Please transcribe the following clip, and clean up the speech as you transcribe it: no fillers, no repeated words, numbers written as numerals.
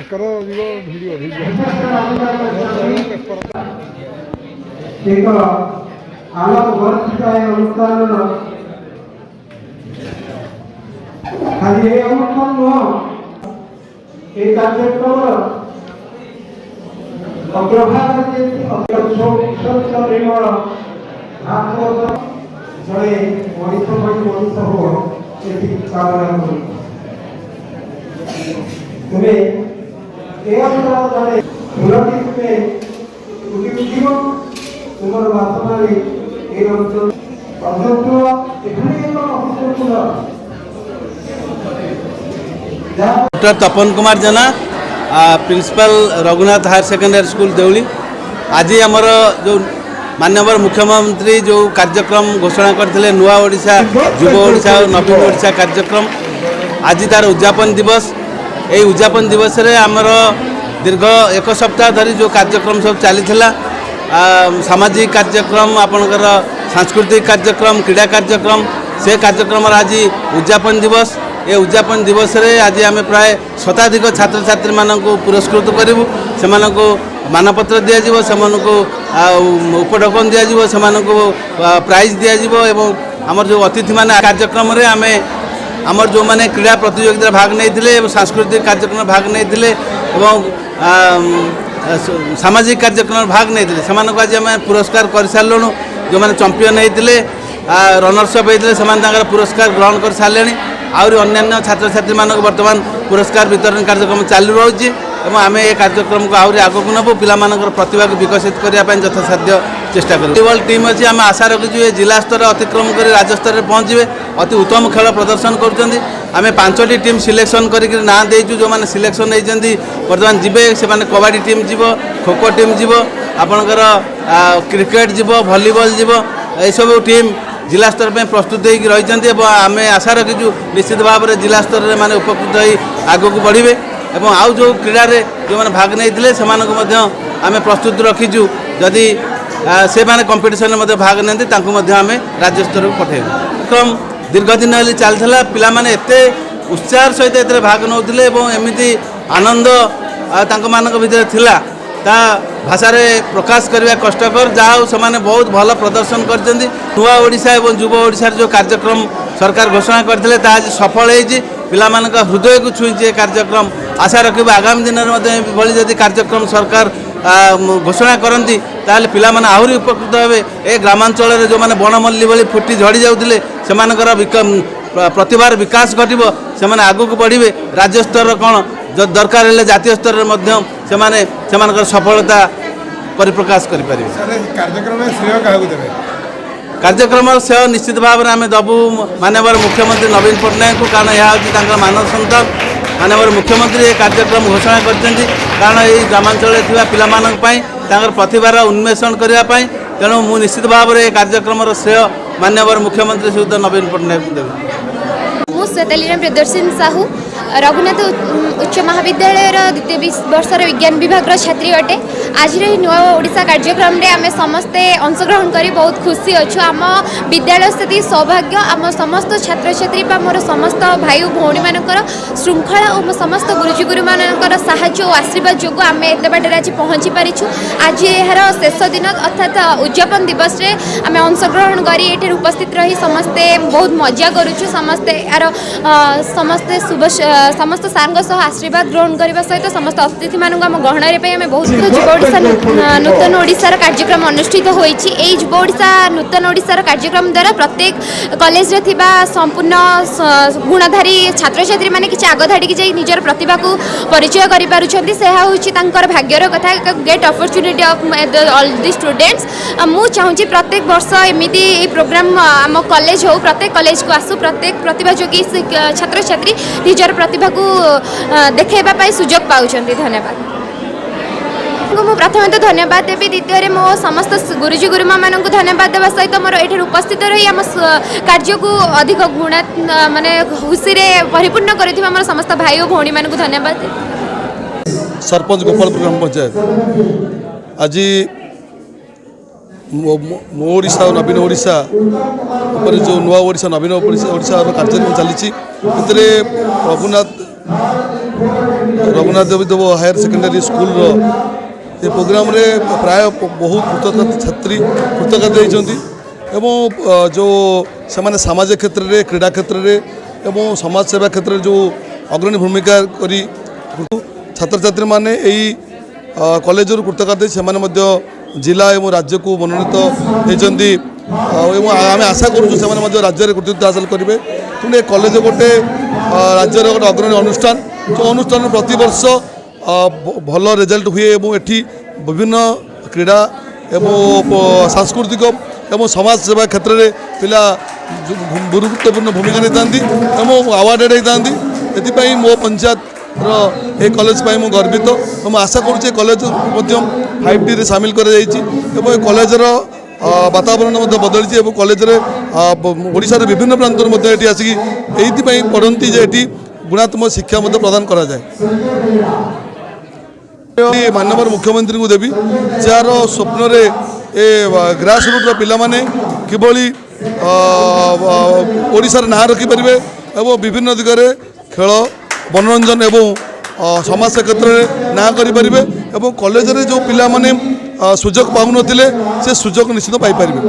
एक आलोक वर्षित अनुष्ठान खाली ये अनुष्ठान नुह ये कार्यक्रम अग्रभाग जड़े मनीष मनीष हो कामना करूँ तुम्हें जड़े सुरक्षित में तुम्हार वासना doctor Tapan Kumar Jena principal Raghunath higher secondary school Deuli. आज आमर जो माननीय मुख्यमंत्री जो कार्यक्रम घोषणा करते नुआ ओडिशा युव ओडिशा और नवीन ओडिशा कार्यक्रम आज तार उद्यापन दिवस। यही उद्यापन दिवस रे आमर दीर्घ एक सप्ताह धरी जो कार्यक्रम सब चली सामाजिक कार्यक्रम आपणकर सांस्कृतिक कार्यक्रम क्रीड़ा कार्यक्रम से कार्यक्रम आज उद्यापन दिवस। ये उद्यापन दिवस रे आज आम प्राय शताधिक छात्र छात्री मानक पुरस्कृत करूँ से मानपत्र दिज्व से उपढकन दिज्व से प्राइज दिज्व एवं आमर जो अतिथि मैंने कार्यक्रम रे आम आमर जो मैंने क्रीड़ा प्रतियोगिता भाग नहीं सांस्कृतिक कार्यक्रम भाग नहीं सामाजिक कार्यक्रम भाग नहीं से आज आम पुरस्कार कर सारूँ जो मैंने चंपियन होते रनर्सअप होते से पुरस्कार ग्रहण कर सारे आहरी अन्य छात्र छात्री मानक बर्तमान पुरस्कार वितरण कार्यक्रम चालू रोचे और आम ये कार्यक्रम को आहरी आगक नबू पिला प्रतिभा को विकसित करने यथासाध्य चेष्टा करूँ। टीम अच्छी आम आशा रखीचु ये जिला स्तर अतिक्रम कर राज्य स्तर में पहुँचे अति उत्तम खेल प्रदर्शन करुँच। आम 5टी टीम सिलेक्शन कर ना देचु जो मैंने सिलेक्शन होती बर्तमान जीवे से कबाड़ी टीम जीव खो खो टीम जीव आपणकर क्रिकेट जीव भलीबल जीव यू टीम जिला स्तर में प्रस्तुत होकर रही आम आशा रखीचु निश्चित भाव में जिला स्तर में माने उपकृत हो आगक बढ़े और आउ जो क्रीड़ा जो मैंने भाग नहीं से आम प्रस्तुत रखीचु जदि से माने कंपटीशन में भाग नहीं आम राज्य स्तर को पठेबू। कार्यक्रम दीर्घ दिन चलता पिला माने एते उत्साह सहित ए भाग नौले एमती आनंद भीतर थिला ता भाषा प्रकाश करने कष्टकर जहाँ से बहुत भल प्रदर्शन कर नुआ ओडिशा और युव ओडिशा जो कार्यक्रम सरकार घोषणा करते आज सफल होती पिला हृदय को छुई कार्यक्रम। आशा रखी आगामी दिन में जदि कार्यक्रम सरकार घोषणा करती ताल पिला आहरी उपकृत हे। ए ग्रामांचल जो मैंने बनमल्ली भली फुटी झड़ी जाते से प्रतिभार विकास घटव से आगक बढ़े राज्य स्तर कौन जो दरकार है जातीय स्तर से सफलता परिप्रकाश करें। कार्यक्रम श्रेय निश्चित भाव में आम दबू माननीय मुख्यमंत्री नवीन पट्टनायक को कारण यह हूँ मानव सन्तान माननीय मुख्यमंत्री ये कार्यक्रम घोषणा कर कारण ये ग्रामांचल पिला प्रतिभार उन्मेषण करने तेणु मु निश्चित भाव में कार्यक्रम श्रेय माननीय मुख्यमंत्री श्रीयुत नवीन पट्टनायक को देवी। मु श्वेतालीना प्रियदर्शन साहू रघुनाथ उच्च महाविद्यालय द्वितीय वर्षर विज्ञान विभाग छात्री अटे। आज नुआ ओडिशा कार्यक्रम रे आम समस्ते अंशग्रहण करी बहुत खुशी अच्छु। आम विद्यालय स्थिति सौभाग्य आम समस्त छात्र छात्री मोर समस्त भाई भौणी मानकर श्रृंखला और समस्त गुरुजी गुरु मानकर साहाय्य और आशीर्वाद जो आम एत बाटर आज पहुँची पारिछु। आज यार शेष दिन अर्थात उद्यापन दिवस रे आम अंशग्रहण करी ये उपस्थित रही समस्ते बहुत मजा करुछु। समस्ते यार समस्ते शुभ समस्त सार सह आशीर्वाद ग्रहण करने सहित समस्त अतिथि मानक आम गहणार आम बहुत युव ओडिशा नूतन ओडिशार कार्यक्रम अनुष्ठित होइछि। एई युव ओडिशा नूतन ओडिशार कार्यक्रम द्वारा प्रत्येक कॉलेज रे थिबा संपूर्ण गुणधारी छात्र छात्री माने किछि आग धाड़ी जाई निजर प्रतिभा को परिचय करि पारुछन्ति से होउछि तांकर भाग्यर कथा get opportunity of all the students. मु चाहूछि प्रत्येक वर्ष एमिति ए प्रोग्राम आम कॉलेज हो प्रत्येक कॉलेज को आसु प्रत्येक प्रतिभा जोगी छात्र छात्री निजर प्रतिभा को देखाइबा पाई सुजोग पाउछन्ति। धन्यवाद। मु प्रथम तो धन्यवाद देवी द्वितीय मो समस्त गुरुजी गुरुमा मानक धन्यवाद देवा सहित मोर ये उपस्थित रही आम कार्य को अधिक गुण माने खुशी परिपूर्ण कर समस्त भाई और भौणी मानक धन्यवाद। सरपंच गोपालपुर ग्राम पंचायत आज मो ओडिशा और नवीन ओडिशा जो नुआ ओडिशा नवीन ओडिशा कार्यक्रम चली रघुनाथ रघुनाथ देव हायर सेकेंडरी स्कूल ये प्रोग्राम रे प्राय बहुत छात्री कृतज्ञता देइछन्ति एवं जो से सामाजिक क्षेत्र में क्रीड़ा क्षेत्र में एवं समाज सेवा क्षेत्र में जो अग्रणी भूमिका करी छात्र छात्री माने यही कॉलेज कृतज्ञता से जिला एवं राज्य को मनोनीत होती आम आशा करूँ राज्य में कृतित्व हासिल करेंगे तेणु कॉलेज गोटे राज्य गोटे अग्रणी अनुष्ठान जो अनुष्ठान प्रति वर्ष भल रिजल्ट हुए एवं एटी विभिन्न क्रीड़ा एवं सांस्कृतिक एवं समाज सेवा क्षेत्र में पिला गुरुत्वपूर्ण भूमिका नहीं था अवार्डेड होती एथि मो पंचायत ए कॉलेज पाई मु गर्वित तो आशा करुचे कॉलेज 5T रे सामिल कर कॉलेजर वातावरण बदली कॉलेज ओडिशार विभिन्न प्रांत आसिक ये पढ़ती जे गुणात्मक शिक्षा प्रदान करा जाए माननीय मुख्यमंत्री को देवी जार स्वप्न रे ए ग्रास रूट पिला माने किभली ओडिशार ना रखिपारे और विभिन्न दिगरे खेल मनोरंजन एवं समाज क्षेत्र में ना करें और कॉलेज रे जो पिला माने सुजोग पाउन से सुजोग निश्चित पाई पारिबे।